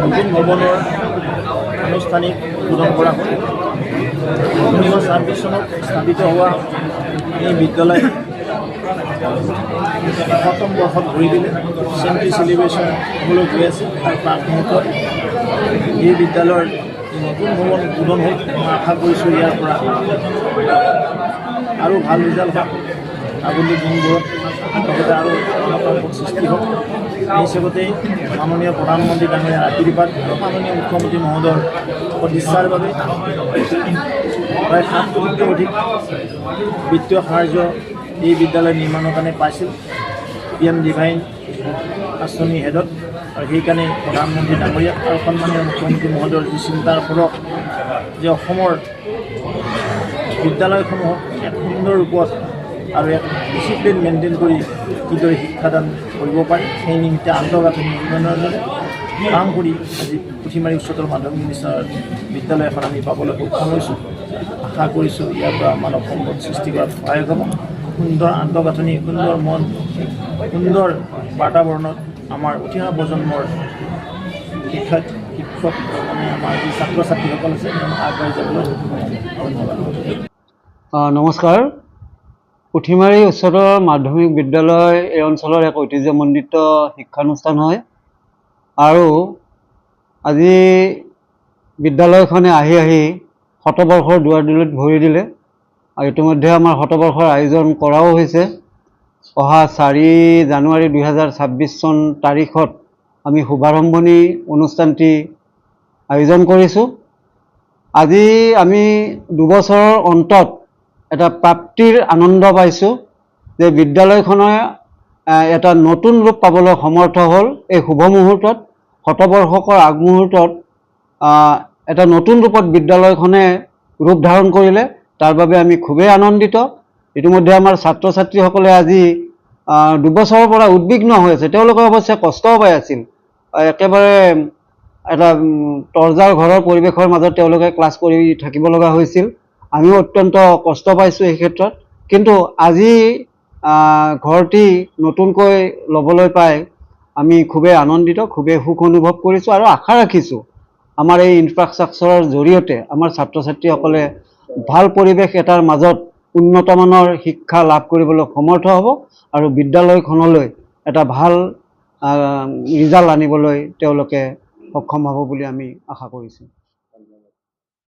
নতুন ভৱনৰ আনুষ্ঠানিক উদ্বোধন কৰা হ'ল। 1926 চনত স্থাপিত হোৱা এই বিদ্যালয় 100তম বৰ্ষত ভৰি দিলে। চেণ্ট্ৰি চেলিব্ৰেশ্যন হ'বলৈ গৈ আছে আৰু তাৰ মুহূৰ্তত এই বিদ্যালয়ৰ নতুন ভৱন উদ্বোধন হ'ল। মই আশা কৰিছোঁ ইয়াৰ পৰা আৰু ভাল ৰিজাল্ট হওক, আগন্তুক দিনবোৰত লগতে আৰু সম্পদ সৃষ্টি হওক। এই হিচাপতেই মাননীয় প্ৰধানমন্ত্ৰী ডাঙৰীয়াৰ আশীৰ্বাদ আৰু মাননীয় মুখ্যমন্ত্ৰী মহোদয়ৰ সদিচ্ছাৰ বাবে প্ৰায় 7 কোটিতকৈ অধিক বিত্তীয় সাহায্য এই বিদ্যালয় নিৰ্মাণৰ কাৰণে পাইছিল PM ডিভাইন আঁচনি হেডত। আৰু সেইকাৰণে প্ৰধানমন্ত্ৰী ডাঙৰীয়া আৰু সন্মানীয় মুখ্যমন্ত্ৰী মহোদয়ৰ যি চিন্তাৰ ফলত যে অসমৰ বিদ্যালয়সমূহক এক সুন্দৰ ৰূপত আৰু এক ডিচিপ্লিন মেইনটেইন কৰি কিদৰে শিক্ষাদান কৰিব পাৰি সেই নিমিত্তে আন্তঃগাঁথনি উন্নয়নৰ দৰে কাম কৰি আজি পুথিমাৰী উচ্চতৰ মাধ্যমিক বিদ্যালয় এখন আমি পাবলৈ সক্ষম হৈছোঁ। আশা কৰিছোঁ ইয়াৰ পৰা মানৱ সম্পদ সৃষ্টি কৰাত সহায়ক হ'ব। সুন্দৰ আন্তঃগাঁথনি, সুন্দৰ মন, সুন্দৰ বাতাবৰণত আমাৰ উঠি অহা প্ৰজন্মৰ শিক্ষক মানে আমাৰ যি ছাত্ৰ ছাত্ৰীসকল আছে আগবাঢ়ি যাবলৈ ধন্যবাদ। নমস্কাৰ। পুথিমাৰী উচ্চতৰ মাধ্যমিক বিদ্যালয় এই অঞ্চলৰ এক ঐতিহ্যমণ্ডিত শিক্ষানুষ্ঠান হয় আৰু আজি বিদ্যালয়খনে আহি শতবৰ্ষৰ দুৱাৰদলিত ভৰি দিলে আৰু ইতিমধ্যে আমাৰ শতবৰ্ষৰ আয়োজন কৰাও হৈছে। অহা 4 জানুৱাৰী 2026 চন তাৰিখত আমি শুভাৰম্ভণি অনুষ্ঠানটি আয়োজন কৰিছোঁ। আজি আমি 2 বছৰৰ অন্তত এটা প্ৰাপ্তিৰ আনন্দ পাইছোঁ যে বিদ্যালয়খনে এটা নতুন ৰূপ পাবলৈ সমৰ্থ হ'ল। এই শুভ মুহূৰ্তত, শতবৰ্ষকৰ আগমুহূৰ্তত এটা নতুন ৰূপত বিদ্যালয়খনে ৰূপ ধাৰণ কৰিলে, তাৰ বাবে আমি খুবেই আনন্দিত। ইতিমধ্যে আমাৰ ছাত্ৰ ছাত্ৰীসকলে আজি 2 বছৰৰ পৰা উদ্বিগ্ন হৈ আছে। তেওঁলোকে অৱশ্যে কষ্টও পাই আছিল। একেবাৰে এটা তৰ্জাৰ ঘৰৰ পৰিৱেশৰ মাজত তেওঁলোকে ক্লাছ কৰি থাকিব লগা হৈছিল। আমিও অত্যন্ত কষ্ট পাইছোঁ এই ক্ষেত্ৰত। কিন্তু আজি ঘৰটি নতুনকৈ ল'বলৈ পাই আমি খুবেই আনন্দিত, খুবেই সুখ অনুভৱ কৰিছোঁ আৰু আশা ৰাখিছোঁ আমাৰ এই ইনফ্ৰাষ্ট্ৰাকচাৰৰ জৰিয়তে আমাৰ ছাত্ৰ ছাত্ৰীসকলে ভাল পৰিৱেশ এটাৰ মাজত উন্নতমানৰ শিক্ষা লাভ কৰিবলৈ সমৰ্থ হ'ব আৰু বিদ্যালয়খনলৈ এটা ভাল ৰিজাল্ট আনিবলৈ তেওঁলোকে সক্ষম হ'ব বুলি আমি আশা কৰিছোঁ।